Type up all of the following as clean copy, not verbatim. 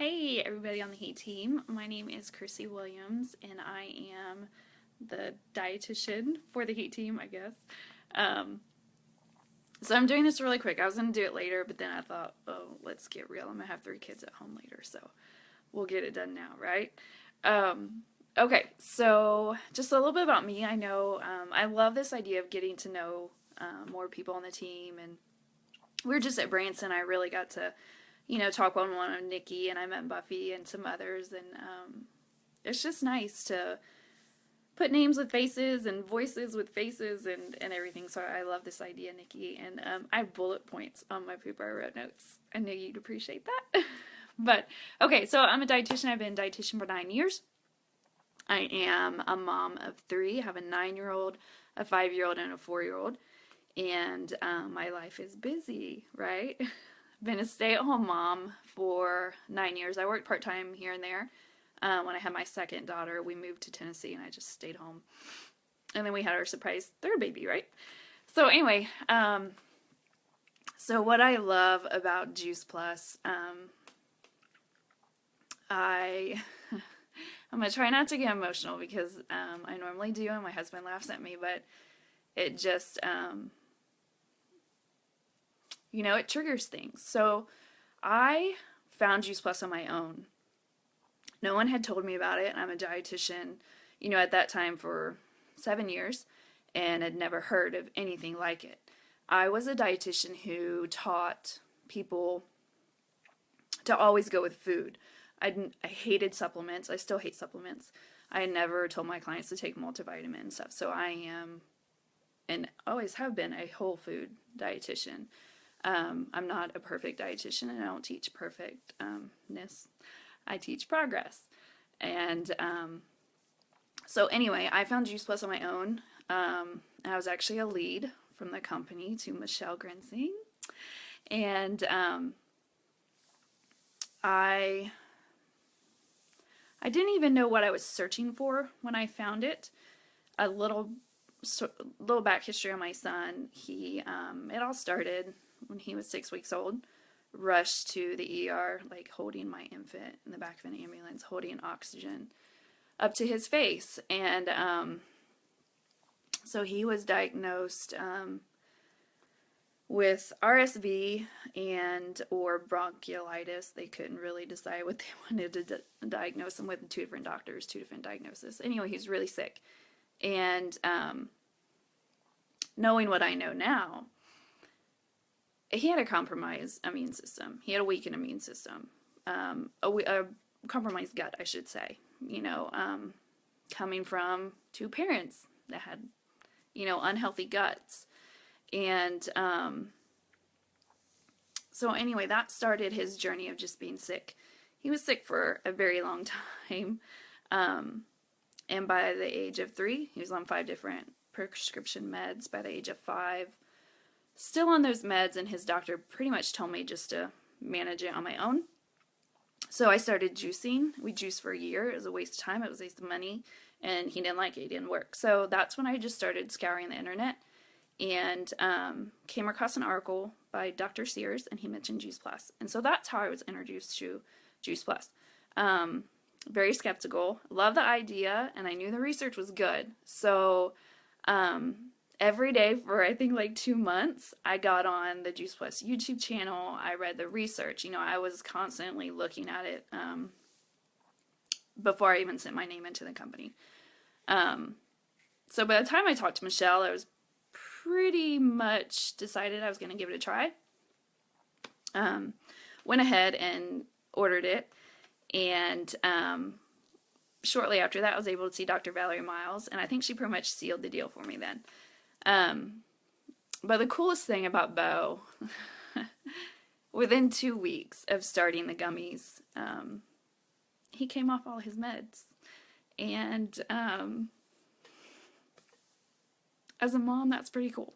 Hey everybody on the Heat team, my name is Chrissy Williams and I am the dietitian for the Heat team, I guess. Um, so I'm doing this really quick. I was going to do it later, but then I thought, oh, let's get real. I'm going to have 3 kids at home later, so we'll get it done now, right? Okay, so just a little bit about me. I know I love this idea of getting to know more people on the team, and we were just at Branson. I really got to talk one-on-one with Nikki, and I met Buffy and some others, and it's just nice to put names with faces and voices with faces and everything. So I love this idea, Nikki, and I have bullet points on my paper. I wrote notes. I knew you'd appreciate that. But okay, so I'm a dietitian. I've been a dietitian for 9 years. I am a mom of 3. I have a 9-year-old, a 5-year-old, and a 4-year-old. And my life is busy, right? Been a stay-at-home mom for 9 years. I worked part-time here and there. When I had my second daughter, we moved to Tennessee and I just stayed home. And then we had our surprise 3rd baby, right? So anyway, so what I love about Juice Plus, I'm going to try not to get emotional because I normally do and my husband laughs at me, but it just, it triggers things. So I found Juice Plus on my own. No one had told me about it. I'm a dietitian, at that time for 7 years and had never heard of anything like it. I was a dietitian who taught people to always go with food. I hated supplements. I still hate supplements. I never told my clients to take multivitamin and stuff. So I am, and always have been, a whole food dietitian. I'm not a perfect dietitian, and I don't teach perfectness. I teach progress. And so anyway, I found Juice Plus on my own. I was actually a lead from the company to Michelle Grinsing. And I didn't even know what I was searching for when I found it. A little back history on my son. It all started when he was 6 weeks old. Rushed to the ER, like holding my infant in the back of an ambulance, holding oxygen up to his face. And so he was diagnosed with RSV and or bronchiolitis. They couldn't really decide what they wanted to diagnose him with. 2 different doctors, 2 different diagnoses. Anyway, he was really sick. And knowing what I know now, he had a compromised immune system. He had a weakened immune system. A compromised gut, I should say. Coming from 2 parents that had, unhealthy guts. And so anyway, that started his journey of just being sick. He was sick for a very long time. And by the age of 3, he was on 5 different prescription meds. By the age of 5, still on those meds, and his doctor pretty much told me just to manage it on my own. So I started juicing. We juiced for a year. It was a waste of time. It was a waste of money. And he didn't like it. It didn't work. So that's when I just started scouring the internet and came across an article by Dr. Sears, and he mentioned Juice Plus. And so that's how I was introduced to Juice Plus. Very skeptical. Loved the idea, and I knew the research was good. So every day for I think like 2 months, I got on the Juice Plus YouTube channel. I read the research. I was constantly looking at it before I even sent my name into the company. So by the time I talked to Michelle, I was pretty much decided I was going to give it a try. Went ahead and ordered it, and shortly after that, I was able to see Dr. Valerie Miles, and I think she pretty much sealed the deal for me then. But the coolest thing about Bo, within 2 weeks of starting the gummies, he came off all his meds. And as a mom, that's pretty cool.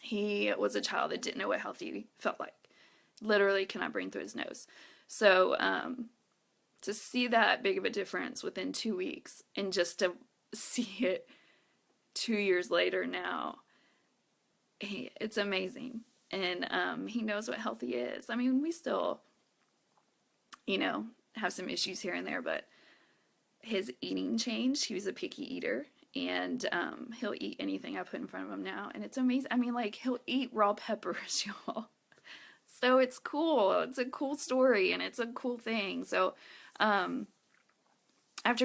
He was a child that didn't know what healthy felt like. Literally cannot breathe through his nose. So to see that big of a difference within 2 weeks, and just to see it 2 years later now, it's amazing. And he knows what healthy is. I mean, we still you know, have some issues here and there, but his eating changed. He was a picky eater, and he'll eat anything I put in front of him now, and it's amazing. I mean, like, he'll eat raw peppers, y'all. So it's cool. It's a cool story, and it's a cool thing. So after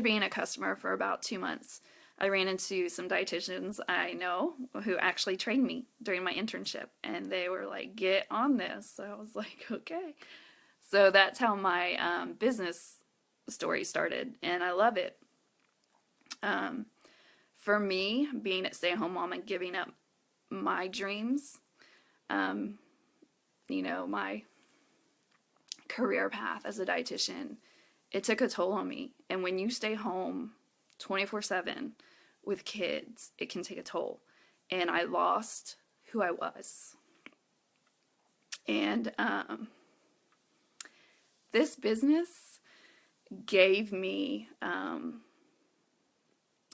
being a customer for about 2 months, I ran into some dietitians I know who actually trained me during my internship, and they were like, "Get on this." So I was like, "Okay." So that's how my business story started, and I love it. Um, for me, being a stay-at-home mom and giving up my dreams, um, you know, my career path as a dietitian, it took a toll on me. And when you stay home 24/7 with kids, it can take a toll. And I lost who I was. And this business gave me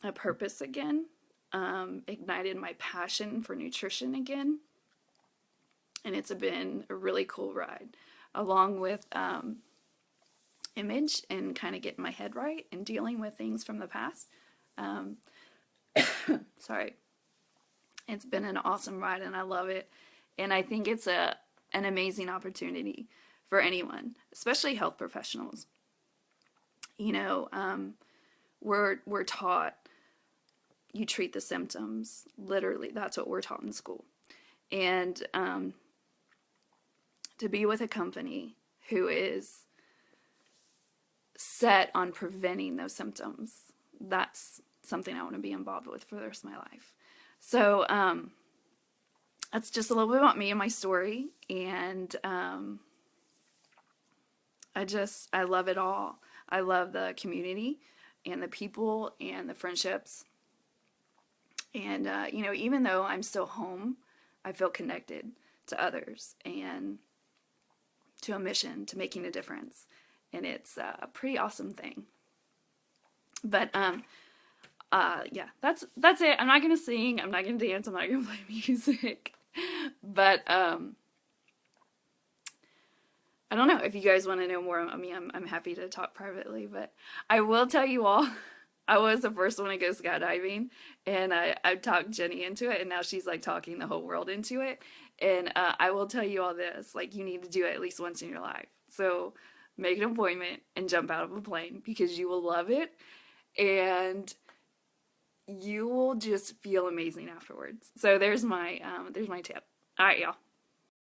a purpose again, ignited my passion for nutrition again. And it's been a really cool ride, along with image and kind of getting my head right and dealing with things from the past. Sorry. It's been an awesome ride, and I love it. And I think it's an amazing opportunity for anyone, especially health professionals. You know, we're taught you treat the symptoms. Literally, that's what we're taught in school. And to be with a company who is set on preventing those symptoms, that's something I want to be involved with for the rest of my life. So that's just a little bit about me and my story, and I love it all. I love the community and the people and the friendships, and you know, even though I'm still home, I feel connected to others and to a mission, to making a difference, and it's a pretty awesome thing. But yeah, that's it. I'm not gonna sing. I'm not gonna dance. I'm not gonna play music. But I don't know if you guys want to know more. I mean, I'm happy to talk privately, but I will tell you all. I was the first one to go skydiving, and I talked Jenny into it, and now she's like talking the whole world into it. And I will tell you all this: like, you need to do it at least once in your life. So make an appointment and jump out of a plane, because you will love it, and you will just feel amazing afterwards. So there's my tip. All right, y'all.